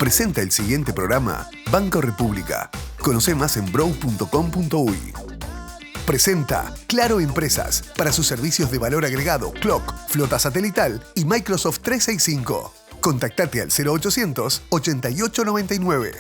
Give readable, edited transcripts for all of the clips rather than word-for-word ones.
Presenta el siguiente programa Banco República. Conoce más en brow.com.uy. Presenta Claro Empresas para sus servicios de valor agregado, Clock, flota satelital y Microsoft 365. Contactate al 0800 8899.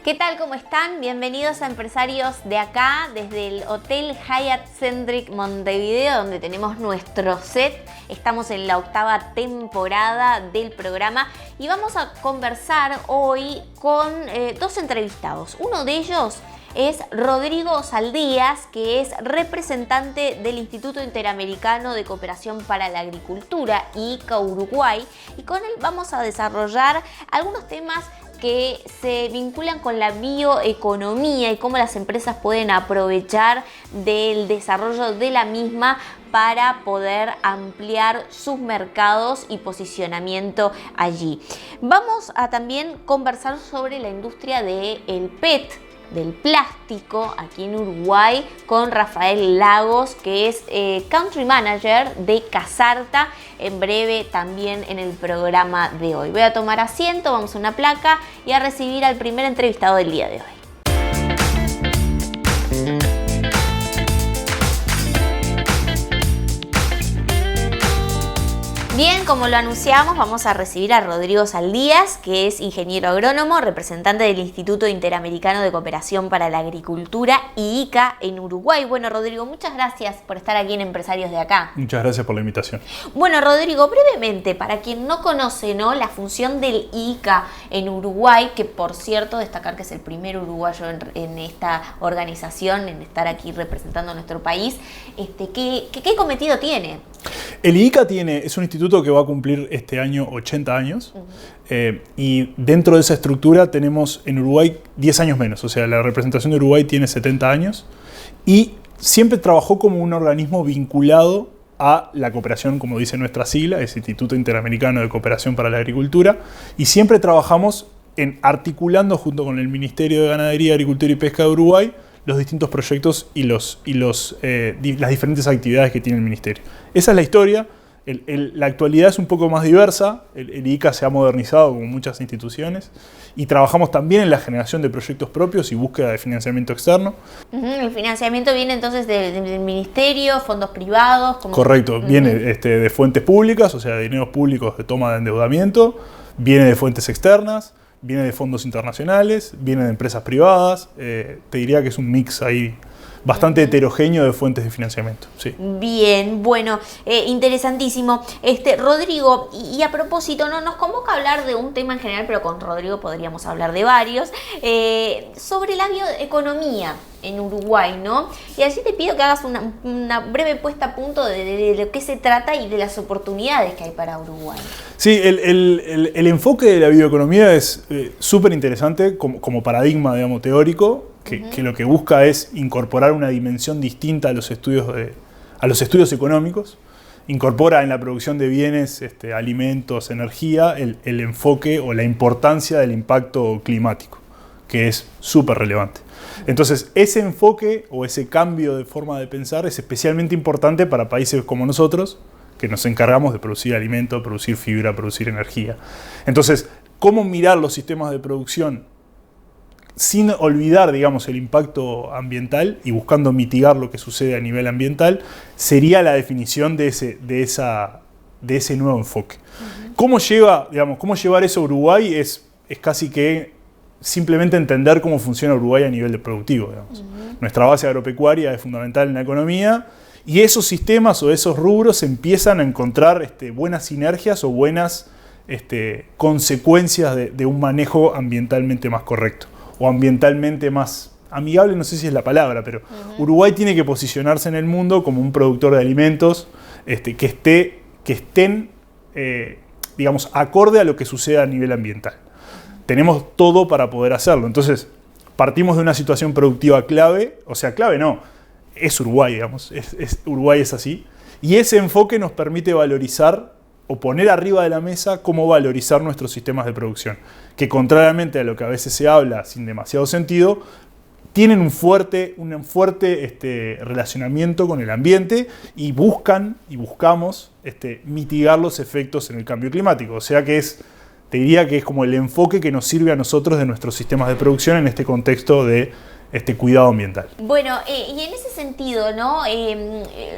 ¿Qué tal? ¿Cómo están? Bienvenidos a Empresarios de acá, desde el Hotel Hyatt Centric Montevideo, donde tenemos nuestro set. Estamos en la 8ª temporada del programa y vamos a conversar hoy con dos entrevistados. Uno de ellos es Rodrigo Saldías, que es representante del Instituto Interamericano de Cooperación para la Agricultura, ICA Uruguay, y con él vamos a desarrollar algunos temas que se vinculan con la bioeconomía y cómo las empresas pueden aprovechar del desarrollo de la misma para poder ampliar sus mercados y posicionamiento allí. Vamos a también conversar sobre la industria del PET, del plástico aquí en Uruguay, con Rafael Lagos, que es Country Manager de Casarta, en breve también en el programa de hoy. Voy a tomar asiento, vamos a una placa y a recibir al primer entrevistado del día de hoy. Bien, como lo anunciamos, vamos a recibir a Rodrigo Saldías, que es ingeniero agrónomo, representante del Instituto Interamericano de Cooperación para la Agricultura y ICA en Uruguay. Bueno, Rodrigo, muchas gracias por estar aquí en Empresarios de Acá. Muchas gracias por la invitación. Bueno, Rodrigo, brevemente, para quien no conoce, ¿no?, la función del ICA en Uruguay, que por cierto, destacar que es el primer uruguayo en esta organización, en estar aquí representando a nuestro país, ¿qué cometido tiene? El ICA es un instituto que va a cumplir este año 80 años. Y dentro de esa estructura tenemos en Uruguay 10 años menos, o sea, la representación de Uruguay tiene 70 años y siempre trabajó como un organismo vinculado a la cooperación, como dice nuestra sigla, es Instituto Interamericano de Cooperación para la Agricultura, y siempre trabajamos articulando junto con el Ministerio de Ganadería, Agricultura y Pesca de Uruguay los distintos proyectos y las diferentes actividades que tiene el Ministerio. Esa es la historia. La actualidad es un poco más diversa. El ICA se ha modernizado como muchas instituciones y trabajamos también en la generación de proyectos propios y búsqueda de financiamiento externo. El financiamiento viene entonces del Ministerio, fondos privados. Correcto, viene de fuentes públicas, o sea, de dineros públicos de toma de endeudamiento, viene de fuentes externas, viene de fondos internacionales, viene de empresas privadas. Te diría que es un mix ahí bastante heterogéneo de fuentes de financiamiento. Sí. Bien, bueno, interesantísimo. Rodrigo, y a propósito, ¿no?, nos convoca a hablar de un tema en general, pero con Rodrigo podríamos hablar de varios, sobre la bioeconomía en Uruguay, ¿no? Y allí te pido que hagas una breve puesta a punto de lo que se trata y de las oportunidades que hay para Uruguay. Sí, el enfoque de la bioeconomía es súper interesante como paradigma, digamos, teórico, que lo que busca es incorporar una dimensión distinta a los estudios económicos. Incorpora en la producción de bienes, alimentos, energía, el enfoque o la importancia del impacto climático, que es súper relevante. Entonces, ese enfoque o ese cambio de forma de pensar es especialmente importante para países como nosotros, que nos encargamos de producir alimento, producir fibra, producir energía. Entonces, ¿cómo mirar los sistemas de producción sin olvidar, digamos, el impacto ambiental y buscando mitigar lo que sucede a nivel ambiental? Sería la definición de ese nuevo enfoque. ¿Cómo llevar eso a Uruguay? Es casi que simplemente entender cómo funciona Uruguay a nivel de productivo, digamos. Nuestra base agropecuaria es fundamental en la economía y esos sistemas o esos rubros empiezan a encontrar buenas sinergias o buenas consecuencias de un manejo ambientalmente más correcto o ambientalmente más amigable, no sé si es la palabra, pero Uruguay tiene que posicionarse en el mundo como un productor de alimentos que estén, digamos, acorde a lo que suceda a nivel ambiental. Tenemos todo para poder hacerlo. Entonces, partimos de una situación productiva clave, o sea, clave no, es Uruguay, digamos, Uruguay es así, y ese enfoque nos permite valorizar o poner arriba de la mesa cómo valorizar nuestros sistemas de producción, que contrariamente a lo que a veces se habla sin demasiado sentido, tienen un fuerte relacionamiento con el ambiente y buscamos mitigar los efectos en el cambio climático. O sea que es te diría que es como el enfoque que nos sirve a nosotros de nuestros sistemas de producción en este contexto de cuidado ambiental. Bueno, y en ese sentido, ¿no?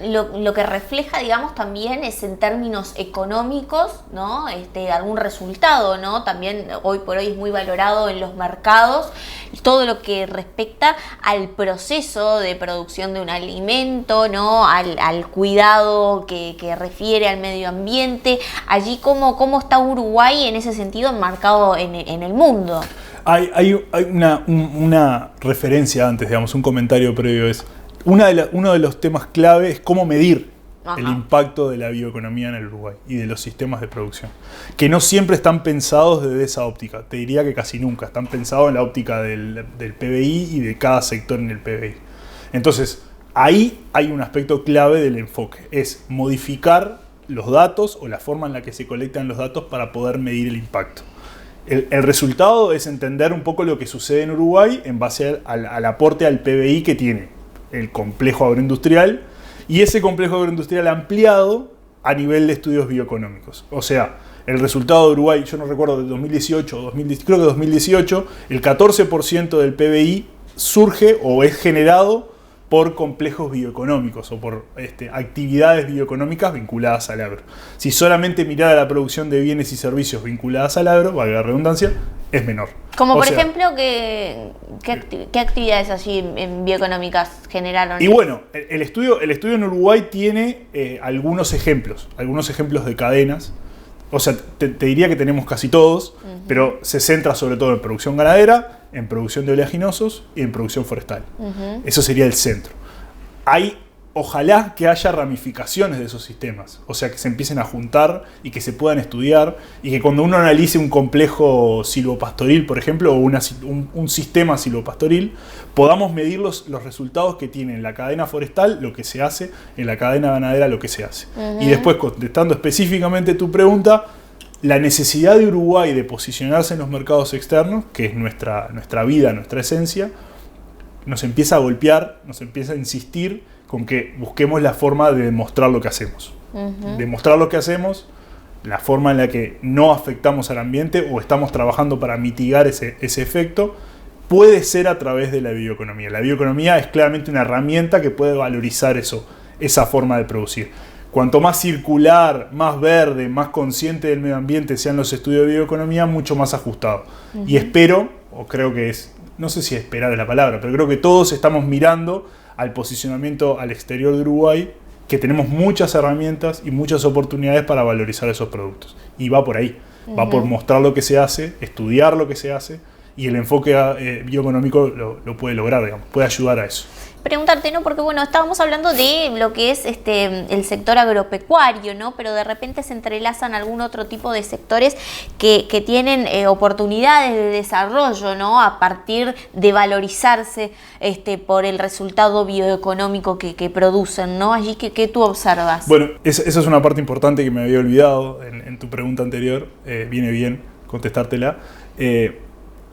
Lo que refleja, digamos, también es en términos económicos, ¿no? Algún resultado, ¿no? También hoy por hoy es muy valorado en los mercados todo lo que respecta al proceso de producción de un alimento, ¿no? Al cuidado que refiere al medio ambiente. Allí, ¿cómo está Uruguay en ese sentido enmarcado en el mundo? Hay una referencia antes, digamos, un comentario previo. Uno de los temas clave es cómo medir el impacto de la bioeconomía en el Uruguay y de los sistemas de producción, que no siempre están pensados desde esa óptica. Te diría que casi nunca. Están pensados en la óptica del PBI y de cada sector en el PBI. Entonces, ahí hay un aspecto clave del enfoque. Es modificar los datos o la forma en la que se colectan los datos para poder medir el impacto. El resultado es entender un poco lo que sucede en Uruguay en base al aporte al PBI que tiene el complejo agroindustrial y ese complejo agroindustrial ampliado a nivel de estudios bioeconómicos. O sea, el resultado de Uruguay, yo no recuerdo, de 2018, creo que 2018, el 14% del PBI surge o es generado por complejos bioeconómicos o por actividades bioeconómicas vinculadas al agro. Si solamente mirara la producción de bienes y servicios vinculadas al agro, valga la redundancia, es menor. Como por ejemplo, ¿qué actividades así en bioeconómicas generaron? Y bueno, el estudio en Uruguay tiene algunos ejemplos de cadenas. O sea, te diría que tenemos casi todos, pero se centra sobre todo en producción ganadera, en producción de oleaginosos y en producción forestal. Eso sería el centro. Ojalá que haya ramificaciones de esos sistemas, o sea, que se empiecen a juntar y que se puedan estudiar y que cuando uno analice un complejo silvopastoril, por ejemplo, o un sistema silvopastoril, podamos medir los resultados que tiene en la cadena forestal, lo que se hace, en la cadena ganadera, lo que se hace. Y después, contestando específicamente tu pregunta, la necesidad de Uruguay de posicionarse en los mercados externos, que es nuestra vida, nuestra esencia, nos empieza a golpear, nos empieza a insistir con que busquemos la forma de demostrar lo que hacemos. Demostrar lo que hacemos, la forma en la que no afectamos al ambiente o estamos trabajando para mitigar ese efecto, puede ser a través de la bioeconomía. La bioeconomía es claramente una herramienta que puede valorizar esa forma de producir. Cuanto más circular, más verde, más consciente del medio ambiente sean los estudios de bioeconomía, mucho más ajustado. Y espero, o creo que es, no sé si esperar es la palabra, pero creo que todos estamos mirando al posicionamiento al exterior de Uruguay, que tenemos muchas herramientas y muchas oportunidades para valorizar esos productos. Y va por ahí, va por mostrar lo que se hace, estudiar lo que se hace, y el enfoque bioeconómico lo puede lograr, digamos, puede ayudar a eso. Preguntarte, ¿no? Porque bueno, estábamos hablando de lo que es el sector agropecuario, ¿no? Pero de repente se entrelazan algún otro tipo de sectores que tienen oportunidades de desarrollo, ¿no? A partir de valorizarse por el resultado bioeconómico que producen, ¿no? Allí, ¿qué tú observas? Bueno, esa es una parte importante que me había olvidado en tu pregunta anterior. Viene bien contestártela.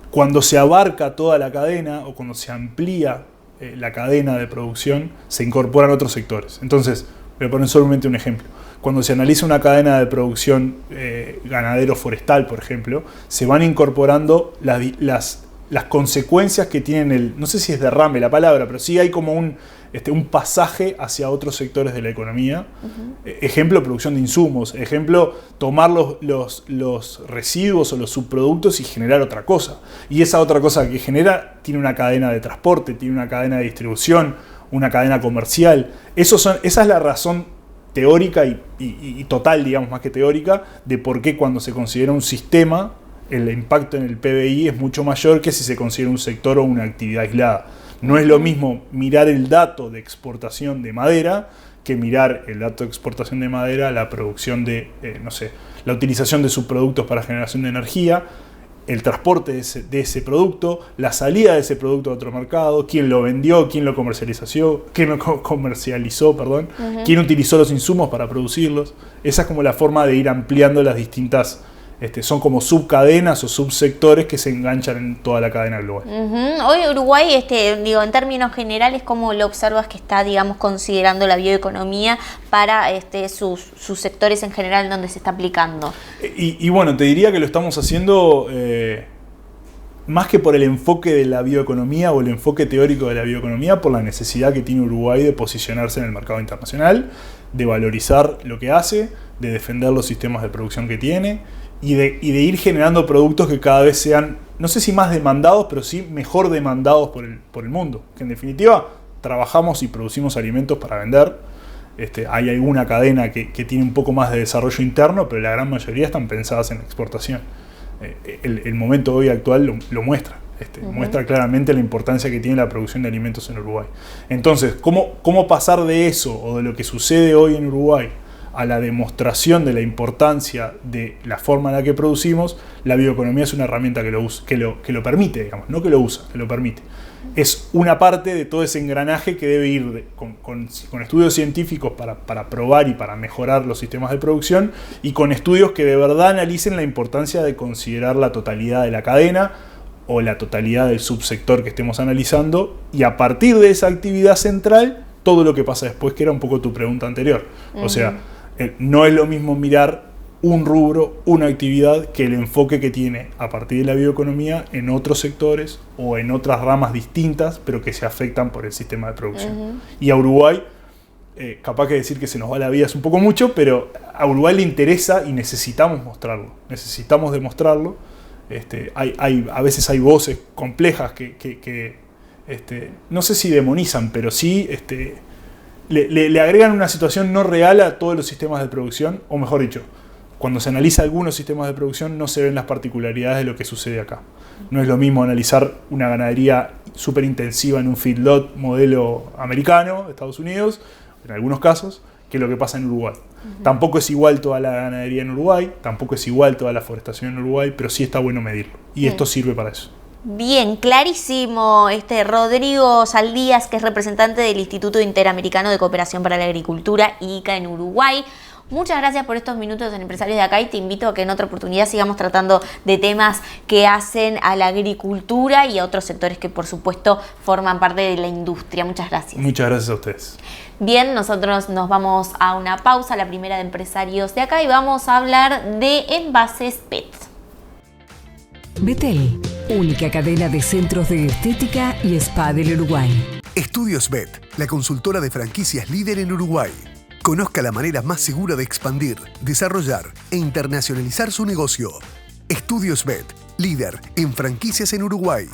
Cuando se abarca toda la cadena o cuando se amplía la cadena de producción, se incorporan otros sectores. Entonces, voy a poner solamente un ejemplo. Cuando se analiza una cadena de producción ganadero-forestal, por ejemplo, se van incorporando las consecuencias que tienen no sé si es derrame la palabra, pero sí hay como un pasaje hacia otros sectores de la economía. Ejemplo, producción de insumos. Ejemplo, tomar los residuos o los subproductos y generar otra cosa. Y esa otra cosa que genera tiene una cadena de transporte, tiene una cadena de distribución, una cadena comercial. Esa es la razón teórica y total, digamos, más que teórica, de por qué cuando se considera un sistema, el impacto en el PBI es mucho mayor que si se considera un sector o una actividad aislada. No es lo mismo mirar el dato de exportación de madera que mirar el dato de exportación de madera, la producción de, la utilización de subproductos para generación de energía, el transporte de ese producto, la salida de ese producto a otro mercado, quién lo vendió, quién lo comercializó, quién utilizó los insumos para producirlos. Esa es como la forma de ir ampliando las distintas son como subcadenas o subsectores que se enganchan en toda la cadena global. Hoy Uruguay, en términos generales, ¿cómo lo observas que está, digamos, considerando la bioeconomía para sus sectores en general en donde se está aplicando? Y bueno, te diría que lo estamos haciendo más que por el enfoque de la bioeconomía o el enfoque teórico de la bioeconomía, por la necesidad que tiene Uruguay de posicionarse en el mercado internacional, de valorizar lo que hace, de defender los sistemas de producción que tiene y de ir generando productos que cada vez sean, no sé si más demandados, pero sí mejor demandados por el mundo. Que en definitiva trabajamos y producimos alimentos para vender. Hay alguna cadena que tiene un poco más de desarrollo interno, pero la gran mayoría están pensadas en la exportación. El momento hoy actual lo muestra. Muestra claramente la importancia que tiene la producción de alimentos en Uruguay. Entonces, ¿cómo pasar de eso o de lo que sucede hoy en Uruguay a la demostración de la importancia de la forma en la que producimos? La bioeconomía es una herramienta que lo permite, digamos, no que lo usa, que lo permite. Es una parte de todo ese engranaje que debe ir con estudios científicos para probar y para mejorar los sistemas de producción, y con estudios que de verdad analicen la importancia de considerar la totalidad de la cadena o la totalidad del subsector que estemos analizando, y a partir de esa actividad central, todo lo que pasa después, que era un poco tu pregunta anterior. O sea, no es lo mismo mirar un rubro, una actividad, que el enfoque que tiene a partir de la bioeconomía en otros sectores o en otras ramas distintas, pero que se afectan por el sistema de producción. Y a Uruguay, capaz que decir que se nos va la vida es un poco mucho, pero a Uruguay le interesa y necesitamos mostrarlo, necesitamos demostrarlo. A veces hay voces complejas que no sé si demonizan, pero sí le agregan una situación no real a todos los sistemas de producción, o mejor dicho, cuando se analiza algunos sistemas de producción no se ven las particularidades de lo que sucede acá. No es lo mismo analizar una ganadería súper intensiva en un feedlot modelo americano de Estados Unidos, en algunos casos, que lo que pasa en Uruguay. Tampoco es igual toda la ganadería en Uruguay, tampoco es igual toda la forestación en Uruguay, pero sí está bueno medirlo. Y esto sirve para eso. Bien, clarísimo. Rodrigo Saldías, que es representante del Instituto Interamericano de Cooperación para la Agricultura, IICA, en Uruguay. Muchas gracias por estos minutos en Empresarios de Acá, y te invito a que en otra oportunidad sigamos tratando de temas que hacen a la agricultura y a otros sectores que por supuesto forman parte de la industria. Muchas gracias. Muchas gracias a ustedes. Bien, nosotros nos vamos a una pausa, la primera de Empresarios de Acá, y vamos a hablar de envases PET. Betel, única cadena de centros de estética y spa del Uruguay. Estudios Bet, la consultora de franquicias líder en Uruguay. Conozca la manera más segura de expandir, desarrollar e internacionalizar su negocio. Estudios Bet, líder en franquicias en Uruguay.